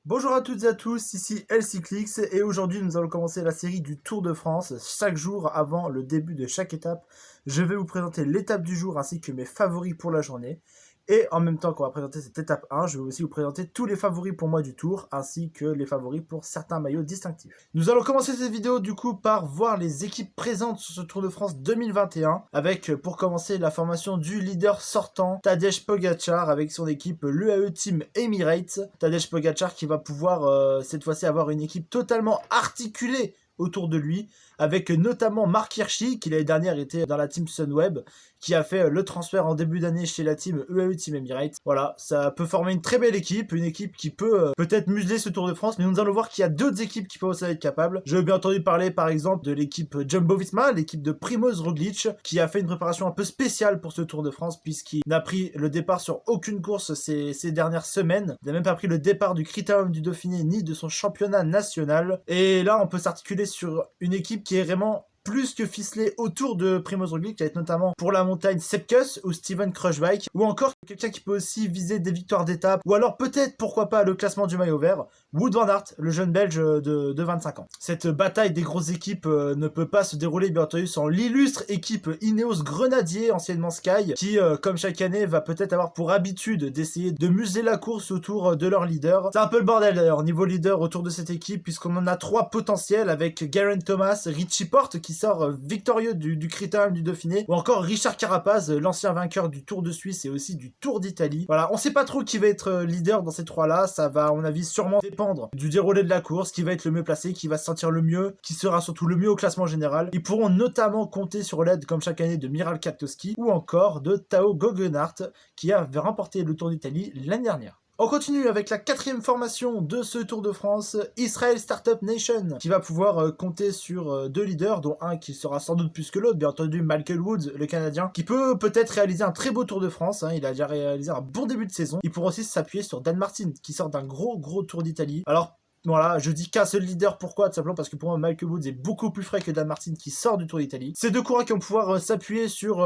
Bonjour à toutes et à tous, ici LCclicks et aujourd'hui nous allons commencer la série du Tour de France. Chaque jour avant le début de chaque étape, je vais vous présenter l'étape du jour ainsi que mes favoris pour la journée. Et en même temps qu'on va présenter cette étape 1, je vais aussi vous présenter tous les favoris pour moi du Tour ainsi que les favoris pour certains maillots distinctifs. Nous allons commencer cette vidéo du coup par voir les équipes présentes sur ce Tour de France 2021 avec pour commencer la formation du leader sortant Tadej Pogacar avec son équipe l'UAE Team Emirates. Tadej Pogacar qui va pouvoir cette fois-ci avoir une équipe totalement articulée autour de lui, avec notamment Marc Hirschi, qui l'année dernière était dans la team Sunweb, qui a fait le transfert en début d'année chez la team UAE Team Emirates. Voilà, ça peut former une très belle équipe, une équipe qui peut peut-être museler ce Tour de France, mais nous allons voir qu'il y a d'autres équipes qui peuvent aussi être capables. Je veux bien entendu parler par exemple de l'équipe Jumbo-Visma, l'équipe de Primoz Roglic, qui a fait une préparation un peu spéciale pour ce Tour de France, puisqu'il n'a pris le départ sur aucune course ces dernières semaines. Il n'a même pas pris le départ du Critérium du Dauphiné, ni de son championnat national. Et là, on peut s'articuler sur une équipe qui est vraiment plus que ficelé autour de Primoz Roglic, avec notamment pour la montagne Sepp Kuss ou Steven Kruijswijk, ou encore quelqu'un qui peut aussi viser des victoires d'étape, ou alors peut-être, pourquoi pas, le classement du maillot vert, Wout van Aert, le jeune belge de 25 ans. Cette bataille des grosses équipes ne peut pas se dérouler, bien entendu, sans l'illustre équipe Ineos Grenadier, anciennement Sky, qui, comme chaque année, va peut-être avoir pour habitude d'essayer de museler la course autour de leur leader. C'est un peu le bordel d'ailleurs, niveau leader autour de cette équipe, puisqu'on en a trois potentiels, avec Geraint Thomas, Richie Porte, qui sort victorieux du Critérium du Dauphiné, ou encore Richard Carapaz, l'ancien vainqueur du Tour de Suisse et aussi du Tour d'Italie. Voilà, on sait pas trop qui va être leader dans ces trois-là, ça va à mon avis sûrement dépendre du déroulé de la course, qui va être le mieux placé, qui va se sentir le mieux, qui sera surtout le mieux au classement général. Ils pourront notamment compter sur l'aide, comme chaque année, de Miral Kwiatkowski, ou encore de Tao Geoghegan Hart, qui avait remporté le Tour d'Italie l'année dernière. On continue avec la quatrième formation de ce Tour de France, Israel Startup Nation, qui va pouvoir compter sur deux leaders, dont un qui sera sans doute plus que l'autre, bien entendu Michael Woods, le Canadien, qui peut peut-être réaliser un très beau Tour de France, il a déjà réalisé un bon début de saison. Il pourra aussi s'appuyer sur Dan Martin, qui sort d'un gros Tour d'Italie. Alors, voilà, je dis qu'un seul leader, pourquoi? Tout simplement parce que pour moi, Michael Woods est beaucoup plus frais que Dan Martin qui sort du Tour d'Italie. Ces deux coureurs qui vont pouvoir s'appuyer sur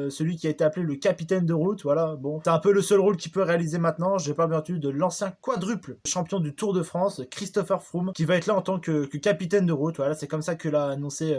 celui qui a été appelé le capitaine de route, voilà, bon, c'est un peu le seul rôle qu'il peut réaliser maintenant. J'ai pas bien entendu de l'ancien quadruple champion du Tour de France, Christopher Froome, qui va être là en tant que capitaine de route, voilà, c'est comme ça que l'a annoncé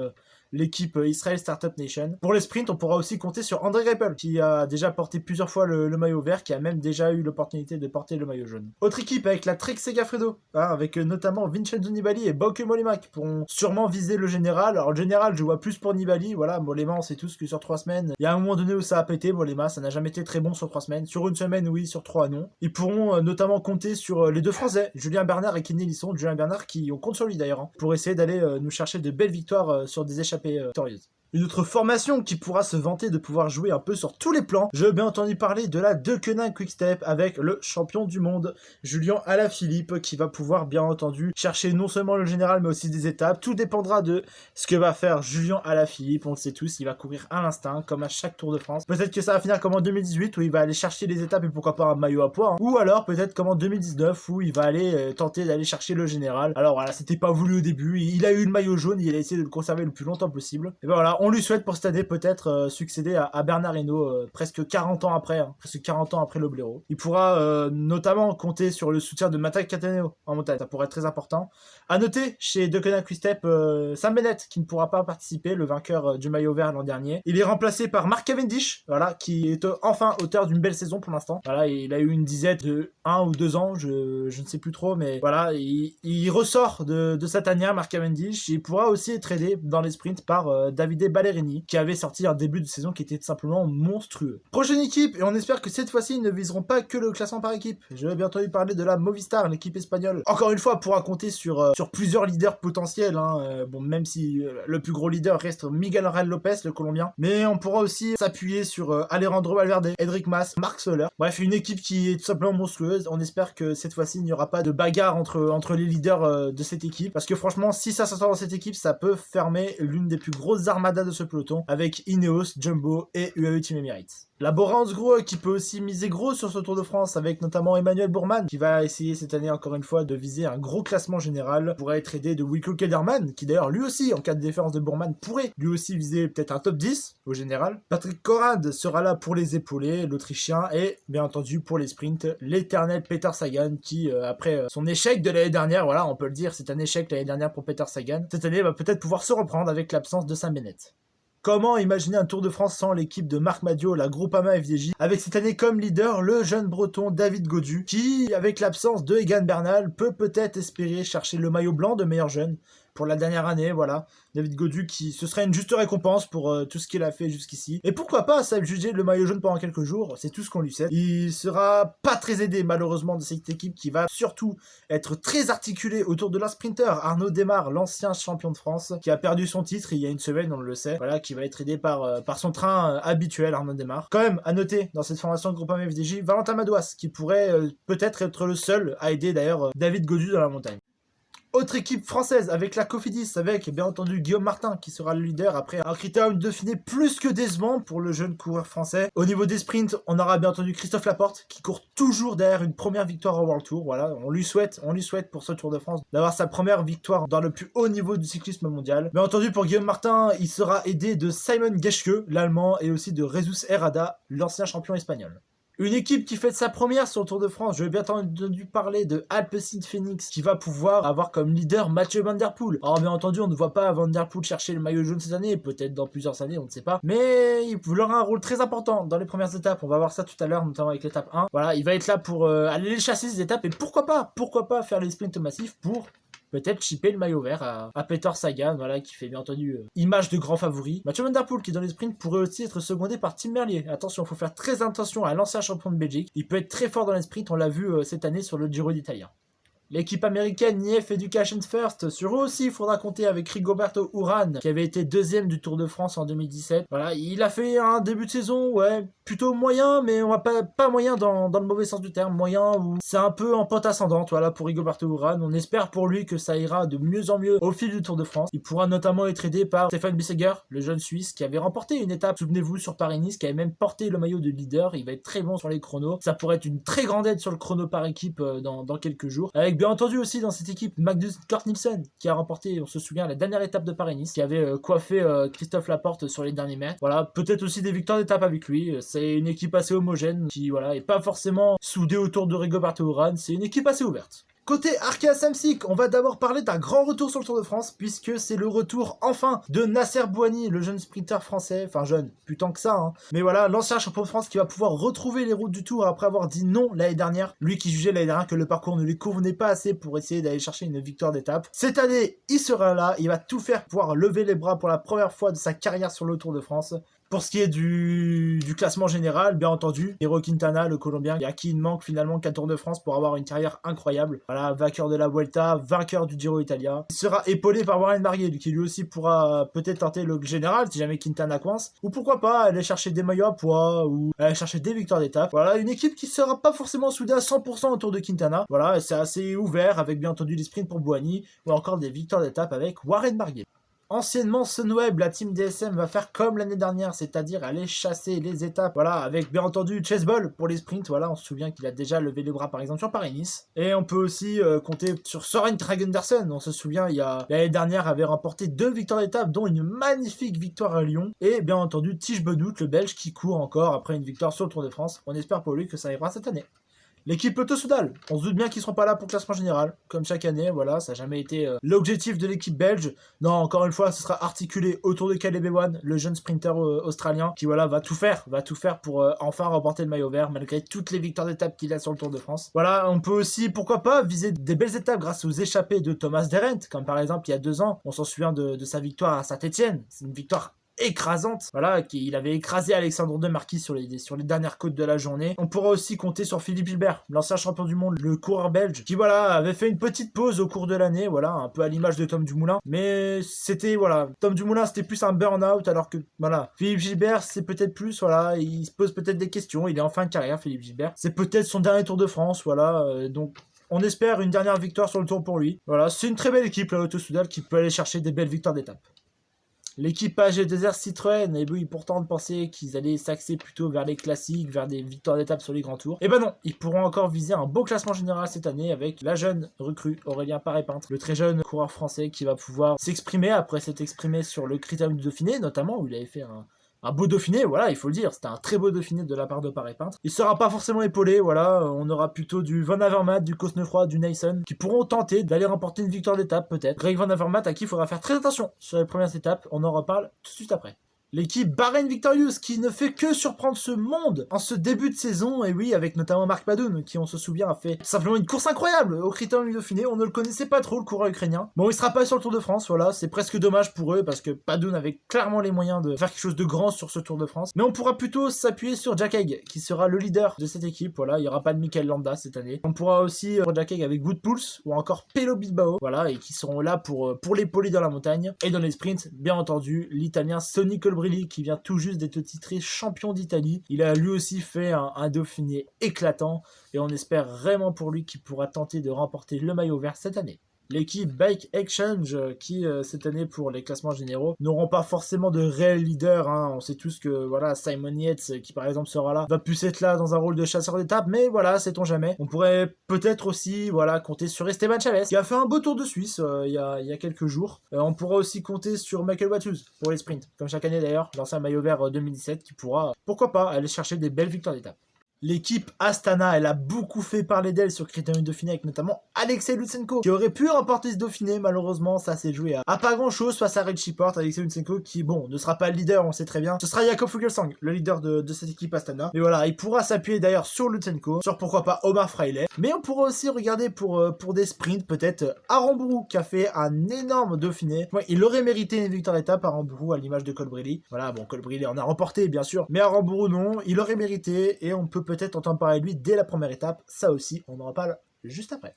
l'équipe Israel Startup Nation. Pour les sprints, on pourra aussi compter sur André Greipel, qui a déjà porté plusieurs fois le maillot vert, qui a même déjà eu l'opportunité de porter le maillot jaune. Autre équipe avec la Trek Segafredo, avec notamment Vincenzo Nibali et Bauke Mollema, qui pourront sûrement viser le général. Alors le général, je vois plus pour Nibali, voilà, Mollema, on sait tous que sur 3 semaines, il y a un moment donné où ça a pété, Mollema, ça n'a jamais été très bon sur 3 semaines. Sur une semaine, oui, sur 3, non. Ils pourront notamment compter sur les deux Français, Julien Bernard et Kenny Lisson. Julien Bernard qui, on compte sur lui d'ailleurs, pour essayer d'aller nous chercher de belles victoires sur des échappées victorieuses. Une autre formation qui pourra se vanter de pouvoir jouer un peu sur tous les plans. Je veux bien entendu parler de la Deceuninck Quick-Step avec le champion du monde, Julian Alaphilippe, qui va pouvoir bien entendu chercher non seulement le général mais aussi des étapes. Tout dépendra de ce que va faire Julian Alaphilippe. On le sait tous, il va courir à l'instinct comme à chaque Tour de France. Peut-être que ça va finir comme en 2018 où il va aller chercher les étapes et pourquoi pas un maillot à poids. Ou alors peut-être comme en 2019 où il va aller tenter d'aller chercher le général. Alors voilà, c'était pas voulu au début. Il a eu le maillot jaune, il a essayé de le conserver le plus longtemps possible. Et ben voilà, on lui souhaite pour cette année peut-être succéder à Bernard Hinault presque 40 ans après, presque 40 ans après le blaireau. Il pourra notamment compter sur le soutien de Mattia Cattaneo en montagne, ça pourrait être très important. À noter chez Deceuninck Quick-Step Sam Bennett qui ne pourra pas participer, le vainqueur du maillot vert l'an dernier. Il est remplacé par Mark Cavendish, voilà, qui est enfin auteur d'une belle saison pour l'instant. Voilà, il a eu une disette de 1 ou 2 ans, je ne sais plus trop, mais voilà, il ressort de Satania, Mark Cavendish. Il pourra aussi être aidé dans les sprints par Davide Ballerini, qui avait sorti un début de saison qui était tout simplement monstrueux. Prochaine équipe, et on espère que cette fois-ci ils ne viseront pas que le classement par équipe. Je vais bientôt parler de la Movistar, l'équipe espagnole. Encore une fois, pourra compter sur plusieurs leaders potentiels, bon, même si le plus gros leader reste Miguel Angel Lopez, le Colombien, mais on pourra aussi s'appuyer sur Alejandro Valverde, Enric Mas, Marc Soler. Bref, une équipe qui est tout simplement monstrueuse. On espère que cette fois-ci il n'y aura pas de bagarre entre les leaders de cette équipe, parce que franchement, si ça s'entend dans cette équipe, ça peut fermer l'une des plus grosses armadas de ce peloton avec Ineos, Jumbo et UAE Team Emirates. La Bora Hansgrohe qui peut aussi miser gros sur ce Tour de France avec notamment Emmanuel Bourman qui va essayer cette année encore une fois de viser un gros classement général, pourrait être aidé de Wilco Kelderman qui d'ailleurs lui aussi en cas de défense de Bourman pourrait lui aussi viser peut-être un top 10 au général. Patrick Conrad sera là pour les épauler, l'Autrichien, et bien entendu pour les sprints, l'éternel Peter Sagan qui après son échec de l'année dernière, voilà on peut le dire, c'est un échec l'année dernière pour Peter Sagan, cette année va peut-être pouvoir se reprendre avec l'absence de Sam Bennett. Comment imaginer un Tour de France sans l'équipe de Marc Madiot, la Groupama FDJ, avec cette année comme leader le jeune breton David Gaudu, qui, avec l'absence de Egan Bernal, peut peut-être espérer chercher le maillot blanc de meilleur jeune pour la dernière année, voilà. David Gaudu qui, ce serait une juste récompense pour tout ce qu'il a fait jusqu'ici. Et pourquoi pas, ça juger le maillot jaune pendant quelques jours, c'est tout ce qu'on lui sait. Il sera pas très aidé malheureusement de cette équipe qui va surtout être très articulée autour de leur sprinter Arnaud Démare, l'ancien champion de France, qui a perdu son titre il y a une semaine, on le sait, voilà, qui va être aidé par son train habituel, Arnaud Démare. Quand même, à noter, dans cette formation de Groupama FDJ, Valentin Madouas, qui pourrait peut-être être le seul à aider d'ailleurs David Gaudu dans la montagne. Autre équipe française avec la Cofidis, avec bien entendu Guillaume Martin qui sera le leader après un critérium de Dauphiné plus que décevant pour le jeune coureur français. Au niveau des sprints, on aura bien entendu Christophe Laporte qui court toujours derrière une première victoire au World Tour. Voilà, on lui souhaite pour ce Tour de France d'avoir sa première victoire dans le plus haut niveau du cyclisme mondial. Bien entendu pour Guillaume Martin, il sera aidé de Simon Geschke, l'allemand, et aussi de Jesus Herrada, l'ancien champion espagnol. Une équipe qui fête sa première sur le Tour de France, je vais bien entendu parler de Alpecin Phoenix qui va pouvoir avoir comme leader Mathieu Van Der Poel. Alors bien entendu, on ne voit pas Van Der Poel chercher le maillot jaune cette année, peut-être dans plusieurs années, on ne sait pas. Mais il aura un rôle très important dans les premières étapes, on va voir ça tout à l'heure, notamment avec l'étape 1. Voilà, il va être là pour aller les chasser ces étapes et pourquoi pas faire les sprints massifs pour peut-être chipper le maillot vert à Peter Sagan, voilà, qui fait bien entendu image de grand favori. Mathieu Van Der Poel qui dans les sprints pourrait aussi être secondé par Tim Merlier. Attention, il faut faire très attention à l'ancien champion de Belgique. Il peut être très fort dans les sprints, on l'a vu cette année sur le Giro d'Italia. L'équipe américaine IF Education First, sur eux aussi il faudra compter avec Rigoberto Urán qui avait été deuxième du Tour de France en 2017. Voilà, il a fait un début de saison, ouais, plutôt moyen, mais on va pas moyen dans le mauvais sens du terme, moyen où c'est un peu en pente ascendante, voilà, pour Rigoberto Urán. On espère pour lui que ça ira de mieux en mieux au fil du Tour de France. Il pourra notamment être aidé par Stefan Bissegger, le jeune Suisse qui avait remporté une étape, souvenez-vous, sur Paris-Nice, qui avait même porté le maillot de leader. Il va être très bon sur les chronos. Ça pourrait être une très grande aide sur le chrono par équipe dans quelques jours. Avec bien entendu aussi dans cette équipe Magnus Cort Nielsen qui a remporté, on se souvient, la dernière étape de Paris-Nice, qui avait coiffé Christophe Laporte sur les derniers mètres. Voilà, peut-être aussi des victoires d'étape avec lui. C'est une équipe assez homogène qui, voilà, est pas forcément soudée autour de Rigoberto Urán. C'est une équipe assez ouverte. Côté Arkea Samsic, on va d'abord parler d'un grand retour sur le Tour de France, puisque c'est le retour enfin de Nasser Bouhanni, le jeune sprinter français, enfin jeune, plus tant que ça, hein. Mais voilà, l'ancien champion de France qui va pouvoir retrouver les routes du Tour après avoir dit non l'année dernière. Lui qui jugeait l'année dernière que le parcours ne lui convenait pas assez pour essayer d'aller chercher une victoire d'étape. Cette année, il sera là, il va tout faire pour pouvoir lever les bras pour la première fois de sa carrière sur le Tour de France. Pour ce qui est du classement général, bien entendu, Nairo Quintana, le Colombien, à qui il manque finalement qu'un Tour de France pour avoir une carrière incroyable. Voilà, vainqueur de la Vuelta, vainqueur du Giro Italia. Il sera épaulé par Warren Barguil, qui lui aussi pourra peut-être tenter le général si jamais Quintana coince. Ou pourquoi pas aller chercher des maillots à poids ou aller chercher des victoires d'étape. Voilà, une équipe qui sera pas forcément soudée à 100% autour de Quintana. Voilà, c'est assez ouvert avec bien entendu des sprints pour Bouhanni ou encore des victoires d'étape avec Warren Barguil. Anciennement Sunweb, la team DSM va faire comme l'année dernière, c'est-à-dire aller chasser les étapes, voilà, avec bien entendu Chase Ball pour les sprints, voilà, on se souvient qu'il a déjà levé les bras par exemple sur Paris-Nice, et on peut aussi compter sur Søren Kragh Andersen, on se souvient, l'année dernière avait remporté 2 victoires d'étape, dont une magnifique victoire à Lyon, et bien entendu Tige Benoît, le Belge, qui court encore après une victoire sur le Tour de France, on espère pour lui que ça arrivera cette année. L'équipe Lotto Soudal, on se doute bien qu'ils ne seront pas là pour le classement général, comme chaque année, voilà, ça n'a jamais été l'objectif de l'équipe belge. Non, encore une fois, ce sera articulé autour de Caleb Ewan, le jeune sprinter australien, qui voilà, va tout faire pour enfin remporter le maillot vert, malgré toutes les victoires d'étape qu'il a sur le Tour de France. Voilà, on peut aussi, pourquoi pas, viser des belles étapes grâce aux échappées de Thomas Derent, comme par exemple il y a 2 ans, on s'en souvient de sa victoire à Saint-Etienne, c'est une victoire écrasante, voilà, il avait écrasé Alexandre de Marquis sur les dernières côtes de la journée. On pourra aussi compter sur Philippe Gilbert, l'ancien champion du monde, le coureur belge, qui voilà, avait fait une petite pause au cours de l'année, voilà, un peu à l'image de Tom Dumoulin, mais c'était, voilà, Tom Dumoulin c'était plus un burn-out, alors que, voilà, Philippe Gilbert c'est peut-être plus, voilà, il se pose peut-être des questions, il est en fin de carrière, Philippe Gilbert, c'est peut-être son dernier Tour de France, voilà, donc on espère une dernière victoire sur le Tour pour lui. Voilà, c'est une très belle équipe, la Lotto Soudal, qui peut aller chercher des belles victoires d'étape. L'équipe AG2R Citroën, et oui, pourtant on pensait qu'ils allaient s'axer plutôt vers les classiques, vers des victoires d'étape sur les grands tours. Et ben non, ils pourront encore viser un beau classement général cette année avec la jeune recrue Aurélien Paré-Peintre, le très jeune coureur français qui va pouvoir s'exprimer après s'être exprimé sur le Critérium du Dauphiné, notamment où il avait fait un beau Dauphiné, voilà, il faut le dire, c'était un très beau Dauphiné de la part de Paré-Peintre. Il sera pas forcément épaulé, voilà, on aura plutôt du Van Avermaet, du Cosnefroy, du Nason, qui pourront tenter d'aller remporter une victoire d'étape peut-être. Greg Van Avermaet à qui il faudra faire très attention sur les premières étapes, on en reparle tout de suite après. L'équipe Bahreïn Victorious qui ne fait que surprendre ce monde en ce début de saison, et oui, avec notamment Marc Padoun, qui on se souvient a fait simplement une course incroyable au Critérium du Dauphiné. On ne le connaissait pas trop, le coureur ukrainien. Bon, il sera pas sur le Tour de France, voilà, c'est presque dommage pour eux parce que Padoun avait clairement les moyens de faire quelque chose de grand sur ce Tour de France. Mais on pourra plutôt s'appuyer sur Jack Haig, qui sera le leader de cette équipe, voilà, il n'y aura pas de Michael Landa cette année. On pourra aussi Jack Haig avec Wout Poels ou encore Pello Bilbao, voilà, et qui seront là pour l'épauler dans la montagne. Et dans les sprints, bien entendu, l'Italien Sonny Colbrelli qui vient tout juste d'être titré champion d'Italie. Il a lui aussi fait un Dauphiné éclatant et on espère vraiment pour lui qu'il pourra tenter de remporter le maillot vert cette année. L'équipe Bike Exchange qui cette année pour les classements généraux n'auront pas forcément de réel leader, hein. On sait tous que voilà, Simon Yates qui par exemple sera là va plus être là dans un rôle de chasseur d'étape, mais voilà, sait-on jamais. On pourrait peut-être aussi voilà compter sur Esteban Chavez qui a fait un beau Tour de Suisse il y a quelques jours. On pourra aussi compter sur Michael Matthews pour les sprints, comme chaque année d'ailleurs, l'ancien maillot vert 2017 qui pourra pourquoi pas aller chercher des belles victoires d'étape. L'équipe Astana, elle a beaucoup fait parler d'elle sur Critérium du Dauphiné avec notamment Alexei Lutsenko qui aurait pu remporter ce Dauphiné. Malheureusement, ça s'est joué à pas grand chose face à Richie Porte. Alexei Lutsenko qui, bon, ne sera pas le leader, on le sait très bien. Ce sera Jakob Fuglsang, le leader de cette équipe Astana. Mais voilà, il pourra s'appuyer d'ailleurs sur Lutsenko, sur pourquoi pas Omar Fraile. Mais on pourra aussi regarder pour des sprints, peut-être Aramburu qui a fait un énorme Dauphiné. Ouais, il aurait mérité une victoire d'étape, Aramburu, à l'image de Colbrelli. Voilà, bon, Colbrelli en a remporté, bien sûr. Mais Aramburu, non, il aurait mérité et on peut peut-être entendre parler de lui dès la première étape. Ça aussi, on en reparle juste après.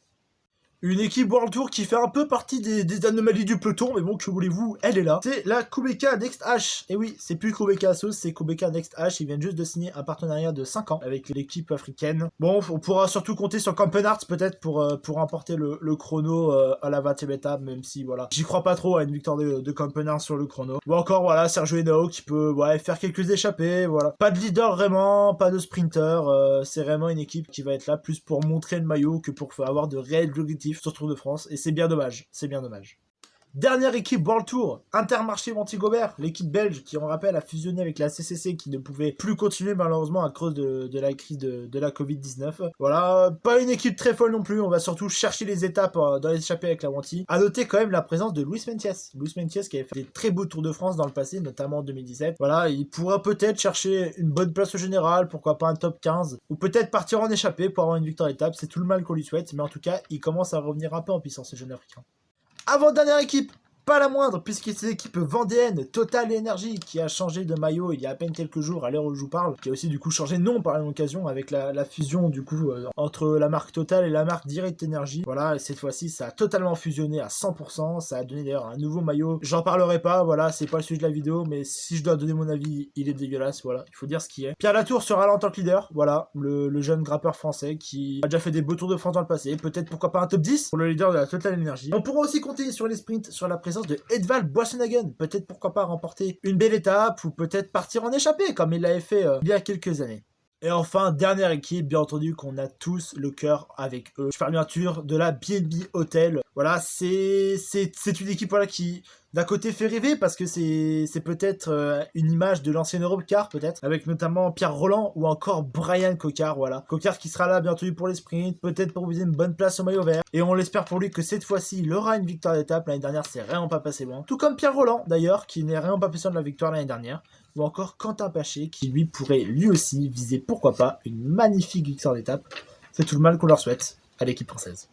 Une équipe World Tour qui fait un peu partie des anomalies du peloton, mais bon, que voulez-vous, elle est là. C'est la Kubeka Next H. Et oui, c'est plus Kubeka Assos, c'est Kubeka Next H. Ils viennent juste de signer un partenariat de 5 ans avec l'équipe africaine. Bon, on pourra surtout compter sur Campenart peut-être pour remporter le chrono à la 20e étape, même si voilà, j'y crois pas trop à une victoire de Campenart sur le chrono. Ou encore voilà, Sergio Henao qui peut faire quelques échappées, voilà. Pas de leader vraiment, pas de sprinter, c'est vraiment une équipe qui va être là plus pour montrer le maillot que pour avoir de réels objectifs sur Tour de France, et c'est bien dommage, c'est bien dommage. Dernière équipe World Tour, Intermarché Wanty-Gobert, l'équipe belge qui, on rappelle, a fusionné avec la CCC qui ne pouvait plus continuer malheureusement à cause de la crise de la Covid-19. Voilà, pas une équipe très folle non plus, on va surtout chercher les étapes dans les échappées avec la Wanty. À noter quand même la présence de Luis Mentiès. Luis Mentiès qui avait fait des très beaux Tours de France dans le passé, notamment en 2017. Voilà, il pourra peut-être chercher une bonne place au général, pourquoi pas un top 15, ou peut-être partir en échappée pour avoir une victoire d'étape, c'est tout le mal qu'on lui souhaite, mais en tout cas, il commence à revenir un peu en puissance, ce jeune africain. Avant-dernière équipe, pas la moindre, puisque c'est l'équipe vendéenne Total Energy qui a changé de maillot il y a à peine quelques jours à l'heure où je vous parle, qui a aussi du coup changé de nom par l'occasion avec la fusion du coup entre la marque Total et la marque Direct Energy. Voilà, et cette fois-ci ça a totalement fusionné à 100%, ça a donné d'ailleurs un nouveau maillot. J'en parlerai pas, voilà, c'est pas le sujet de la vidéo, mais si je dois donner mon avis, il est dégueulasse, voilà, il faut dire ce qui est. Pierre Latour sera là en tant que leader, voilà, le jeune grappeur français qui a déjà fait des beaux Tours de France dans le passé, peut-être pourquoi pas un top 10 pour le leader de la Total Energy. On pourra aussi compter sur les sprints, sur la présence de Edvald Boasson-Hagen, peut-être pourquoi pas remporter une belle étape ou peut-être partir en échappée comme il l'avait fait il y a quelques années. Et enfin, dernière équipe, bien entendu, qu'on a tous le cœur avec eux. Je parle bien sûr de la BNB Hotel. Voilà, c'est une équipe voilà, qui, d'un côté, fait rêver parce que c'est peut-être une image de l'ancienne Europcar, peut-être, avec notamment Pierre Roland ou encore Brian Cocard, voilà. Cocard qui sera là, bien entendu, pour les sprints, peut-être pour viser une bonne place au maillot vert. Et on l'espère pour lui que cette fois-ci, il aura une victoire d'étape. L'année dernière, c'est vraiment pas passé loin. Tout comme Pierre Roland, d'ailleurs, qui n'est vraiment pas passé de la victoire l'année dernière. Ou encore Quentin Paché, qui lui pourrait lui aussi viser, pourquoi pas, une magnifique victoire d'étape. C'est tout le mal qu'on leur souhaite à l'équipe française.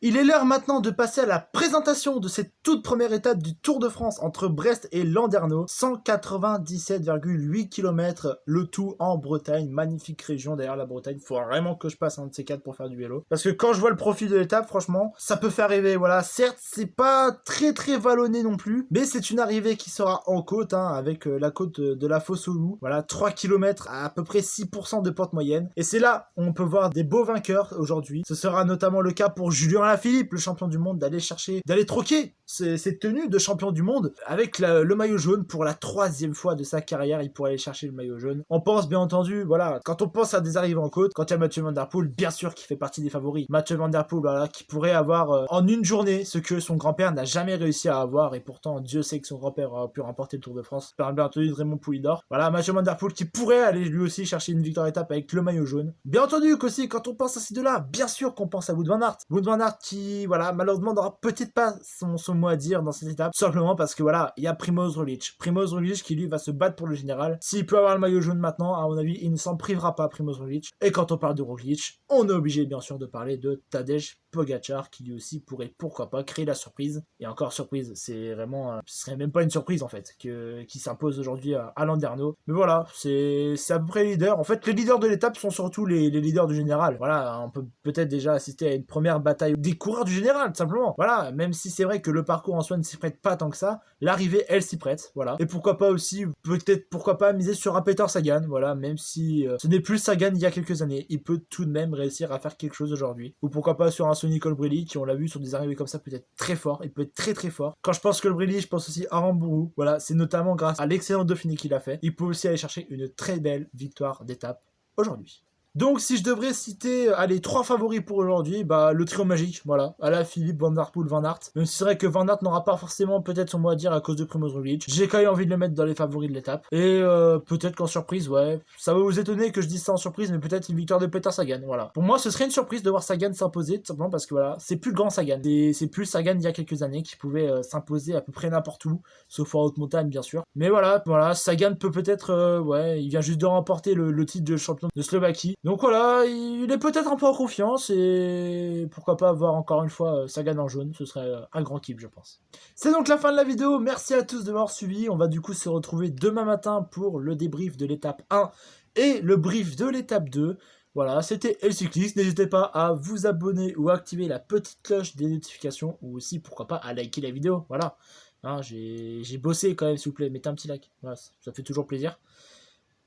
Il est l'heure maintenant de passer à la présentation de cette toute première étape du Tour de France entre Brest et Landerneau. 197,8 km, le tout en Bretagne. Magnifique région d'ailleurs la Bretagne. Il faut vraiment que je passe un de ces quatre pour faire du vélo. Parce que quand je vois le profil de l'étape, franchement, ça peut faire rêver. Voilà, certes, c'est pas très vallonné non plus, mais c'est une arrivée qui sera en côte, hein, avec la côte de la Fosse aux Loups. Voilà, 3 km à peu près 6% de pente moyenne. Et c'est là où on peut voir des beaux vainqueurs aujourd'hui. Ce sera notamment le cas pour Julien Alaphilippe, le champion du monde, d'aller troquer ses tenues de champion du monde avec le maillot jaune pour la 3e fois de sa carrière. Il pourrait aller chercher le maillot jaune. On pense bien entendu, voilà, quand on pense à des arrivées en côte, quand il y a Mathieu Van Der Poel, bien sûr qui fait partie des favoris. Mathieu Van Der Poel, voilà, qui pourrait avoir en une journée ce que son grand-père n'a jamais réussi à avoir, et pourtant Dieu sait que son grand-père a pu remporter le Tour de France. Par bien entendu de Raymond Poulidor. Voilà, Mathieu Van Der Poel qui pourrait aller lui aussi chercher une victoire étape avec le maillot jaune. Bien entendu qu'aussi, quand on pense à ces deux-là, bien sûr qu'on pense à Wout van Aert. Wout van Aert qui, voilà, malheureusement n'aura peut-être pas son mot à dire dans cette étape, simplement parce que voilà, il y a Primoz Roglic. Primoz Roglic qui lui va se battre pour le général. S'il peut avoir le maillot jaune maintenant, à mon avis, il ne s'en privera pas, Primoz Roglic. Et quand on parle de Roglic, on est obligé bien sûr de parler de Tadej Pogacar qui lui aussi pourrait, pourquoi pas, créer la surprise. Et encore surprise, c'est vraiment, ce serait même pas une surprise en fait, qui s'impose aujourd'hui à Landerneau. Mais voilà, c'est à peu près les leaders. En fait, les leaders de l'étape sont surtout les leaders du général. Voilà, on peut peut-être déjà assister à une première bataille des coureurs du général, tout simplement. Voilà, même si c'est vrai que le parcours en soi ne s'y prête pas tant que ça, l'arrivée, elle s'y prête. Voilà. Et pourquoi pas aussi, peut-être, pourquoi pas miser sur un Peter Sagan. Voilà, même si ce n'est plus Sagan il y a quelques années, il peut tout de même réussir à faire quelque chose aujourd'hui. Ou pourquoi pas sur un Sonny Colbrelli, qui on l'a vu sur des arrivées comme ça, peut être très fort. Il peut être très très fort. Quand je pense Colbrelli, je pense aussi à Rambourou. Voilà, c'est notamment grâce à l'excellent Dauphiné qu'il a fait. Il peut aussi aller chercher une très belle victoire d'étape aujourd'hui. Donc si je devrais citer les 3 favoris pour aujourd'hui, bah le trio magique, voilà, Alaphilippe, Van Der Poel, Van Aert. Même si c'est vrai que Van Aert n'aura pas forcément peut-être son mot à dire à cause de Primoz Roglic, j'ai quand même envie de le mettre dans les favoris de l'étape. Et peut-être qu'en surprise, ouais, ça va vous étonner que je dise ça en surprise, mais peut-être une victoire de Peter Sagan, voilà. Pour moi, ce serait une surprise de voir Sagan s'imposer, tout simplement parce que voilà, c'est plus le grand Sagan. C'est plus Sagan il y a quelques années qui pouvait s'imposer à peu près n'importe où, sauf en haute montagne bien sûr. Mais voilà, Sagan peut-être, ouais, il vient juste de remporter le titre de champion de Slovaquie. Donc voilà, il est peut-être un peu en confiance et pourquoi pas voir encore une fois Sagan en jaune, ce serait un grand kiff je pense. C'est donc la fin de la vidéo, merci à tous de m'avoir suivi, on va du coup se retrouver demain matin pour le débrief de l'étape 1 et le brief de l'étape 2. Voilà, c'était El Cycliste, n'hésitez pas à vous abonner ou à activer la petite cloche des notifications ou aussi pourquoi pas à liker la vidéo, voilà. Hein, j'ai bossé quand même s'il vous plaît, mettez un petit like, voilà, ça fait toujours plaisir.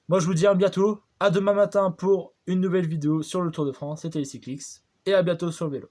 Moi je vous dis à bientôt, à demain matin pour une nouvelle vidéo sur le Tour de France, c'était les Cyclix, et à bientôt sur le vélo.